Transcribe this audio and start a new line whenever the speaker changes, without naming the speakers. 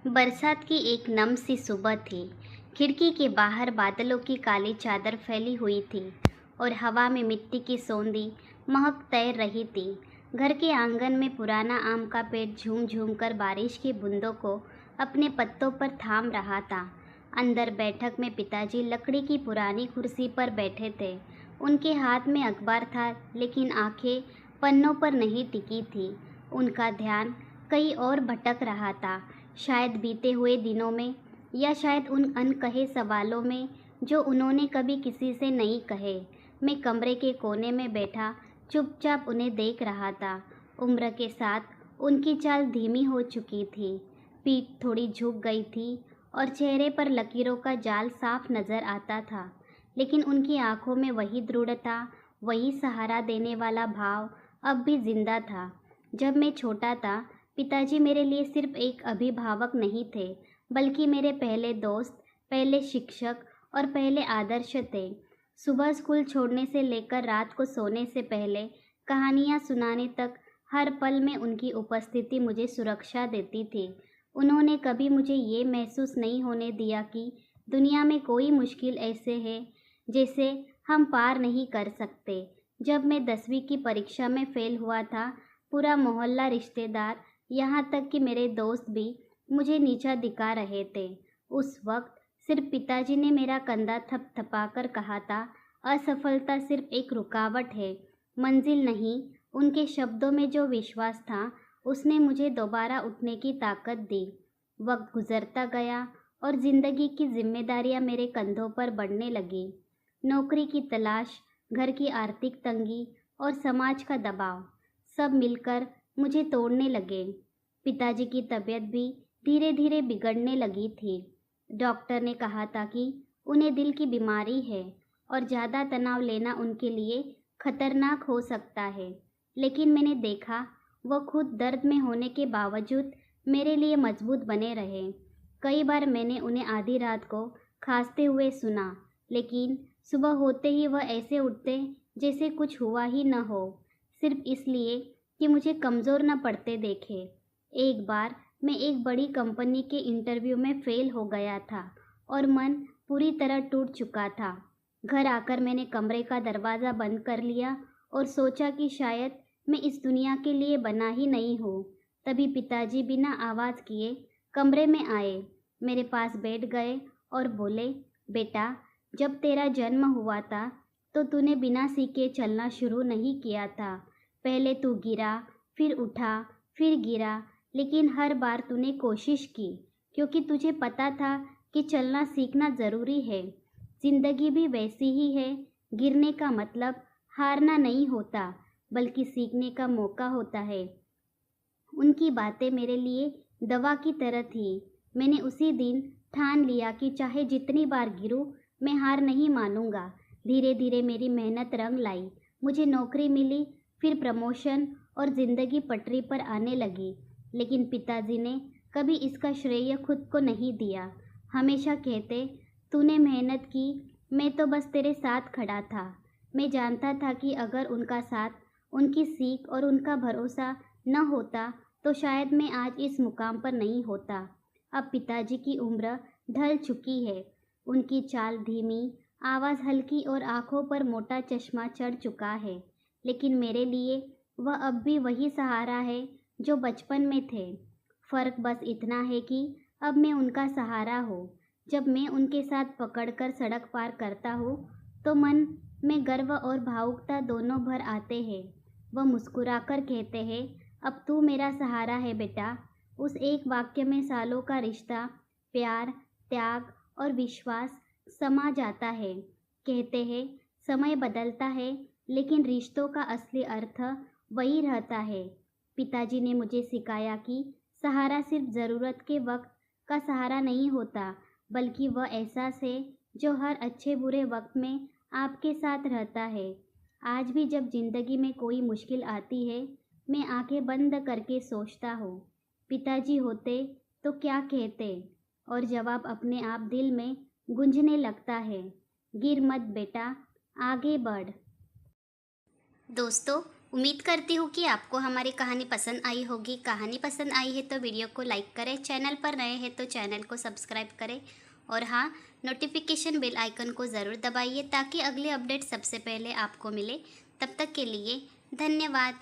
बरसात की एक नम सी सुबह थी। खिड़की के बाहर बादलों की काली चादर फैली हुई थी और हवा में मिट्टी की सौंधी महक तैर रही थी। घर के आंगन में पुराना आम का पेड़ झूम झूम कर बारिश की बूंदों को अपने पत्तों पर थाम रहा था। अंदर बैठक में पिताजी लकड़ी की पुरानी कुर्सी पर बैठे थे। उनके हाथ में अखबार था, लेकिन आंखें पन्नों पर नहीं टिकी थी। उनका ध्यान कहीं और भटक रहा था, शायद बीते हुए दिनों में, या शायद उन अनकहे सवालों में जो उन्होंने कभी किसी से नहीं कहे। मैं कमरे के कोने में बैठा चुपचाप उन्हें देख रहा था। उम्र के साथ उनकी चाल धीमी हो चुकी थी, पीठ थोड़ी झुक गई थी और चेहरे पर लकीरों का जाल साफ नजर आता था। लेकिन उनकी आंखों में वही दृढ़ता, वही सहारा देने वाला भाव अब भी जिंदा था। जब मैं छोटा था, पिताजी मेरे लिए सिर्फ एक अभिभावक नहीं थे, बल्कि मेरे पहले दोस्त, पहले शिक्षक और पहले आदर्श थे। सुबह स्कूल छोड़ने से लेकर रात को सोने से पहले कहानियाँ सुनाने तक, हर पल में उनकी उपस्थिति मुझे सुरक्षा देती थी। उन्होंने कभी मुझे ये महसूस नहीं होने दिया कि दुनिया में कोई मुश्किल ऐसे है जैसे हम पार नहीं कर सकते। जब मैं 10वीं की परीक्षा में फेल हुआ था, पूरा मोहल्ला, रिश्तेदार, यहाँ तक कि मेरे दोस्त भी मुझे नीचा दिखा रहे थे। उस वक्त सिर्फ पिताजी ने मेरा कंधा थपथपाकर कहा था, असफलता सिर्फ एक रुकावट है, मंजिल नहीं। उनके शब्दों में जो विश्वास था, उसने मुझे दोबारा उठने की ताकत दी। वक्त गुजरता गया और जिंदगी की जिम्मेदारियां मेरे कंधों पर बढ़ने लगी। नौकरी की तलाश, घर की आर्थिक तंगी और समाज का दबाव, सब मिलकर मुझे तोड़ने लगे। पिताजी की तबीयत भी धीरे धीरे बिगड़ने लगी थी। डॉक्टर ने कहा था कि उन्हें दिल की बीमारी है और ज़्यादा तनाव लेना उनके लिए खतरनाक हो सकता है। लेकिन मैंने देखा, वो खुद दर्द में होने के बावजूद मेरे लिए मजबूत बने रहे। कई बार मैंने उन्हें आधी रात को खांसते हुए सुना, लेकिन सुबह होते ही वह ऐसे उठते जैसे कुछ हुआ ही न हो, सिर्फ इसलिए कि मुझे कमज़ोर न पड़ते देखे। एक बार मैं एक बड़ी कंपनी के इंटरव्यू में फेल हो गया था और मन पूरी तरह टूट चुका था। घर आकर मैंने कमरे का दरवाज़ा बंद कर लिया और सोचा कि शायद मैं इस दुनिया के लिए बना ही नहीं हूँ। तभी पिताजी बिना आवाज़ किए कमरे में आए, मेरे पास बैठ गए और बोले, बेटा, जब तेरा जन्म हुआ था तो तूने बिना सीखे चलना शुरू नहीं किया था। पहले तू गिरा, फिर उठा, फिर गिरा, लेकिन हर बार तूने कोशिश की, क्योंकि तुझे पता था कि चलना सीखना ज़रूरी है। ज़िंदगी भी वैसी ही है, गिरने का मतलब हारना नहीं होता, बल्कि सीखने का मौका होता है। उनकी बातें मेरे लिए दवा की तरह थी। मैंने उसी दिन ठान लिया कि चाहे जितनी बार गिरूं, मैं हार नहीं मानूंगा। धीरे धीरे मेरी मेहनत रंग लाई। मुझे नौकरी मिली, फिर प्रमोशन और ज़िंदगी पटरी पर आने लगी। लेकिन पिताजी ने कभी इसका श्रेय खुद को नहीं दिया। हमेशा कहते, तूने मेहनत की, मैं तो बस तेरे साथ खड़ा था। मैं जानता था कि अगर उनका साथ, उनकी सीख और उनका भरोसा न होता तो शायद मैं आज इस मुकाम पर नहीं होता। अब पिताजी की उम्र ढल चुकी है। उनकी चाल धीमी, आवाज़ हल्की और आंखों पर मोटा चश्मा चढ़ चुका है। लेकिन मेरे लिए वह अब भी वही सहारा है जो बचपन में थे। फ़र्क बस इतना है कि अब मैं उनका सहारा हूँ। जब मैं उनके साथ पकड़कर सड़क पार करता हूँ, तो मन में गर्व और भावुकता दोनों भर आते हैं। वह मुस्कुराकर कहते हैं, अब तू मेरा सहारा है बेटा। उस एक वाक्य में सालों का रिश्ता, प्यार, त्याग और विश्वास समा जाता है। कहते हैं, समय बदलता है, लेकिन रिश्तों का असली अर्थ वही रहता है। पिताजी ने मुझे सिखाया कि सहारा सिर्फ ज़रूरत के वक्त का सहारा नहीं होता, बल्कि वह एहसास है जो हर अच्छे बुरे वक्त में आपके साथ रहता है। आज भी जब ज़िंदगी में कोई मुश्किल आती है, मैं आंखें बंद करके सोचता हूँ, पिताजी होते तो क्या कहते, और जवाब अपने आप दिल में गूंजने लगता है, गिर मत बेटा, आगे बढ़। दोस्तों, उम्मीद करती हूँ कि आपको हमारी कहानी पसंद आई होगी। कहानी पसंद आई है तो वीडियो को लाइक करें, चैनल पर नए हैं तो चैनल को सब्सक्राइब करें और हाँ, नोटिफिकेशन बेल आइकन को ज़रूर दबाइए ताकि अगले अपडेट सबसे पहले आपको मिले। तब तक के लिए धन्यवाद।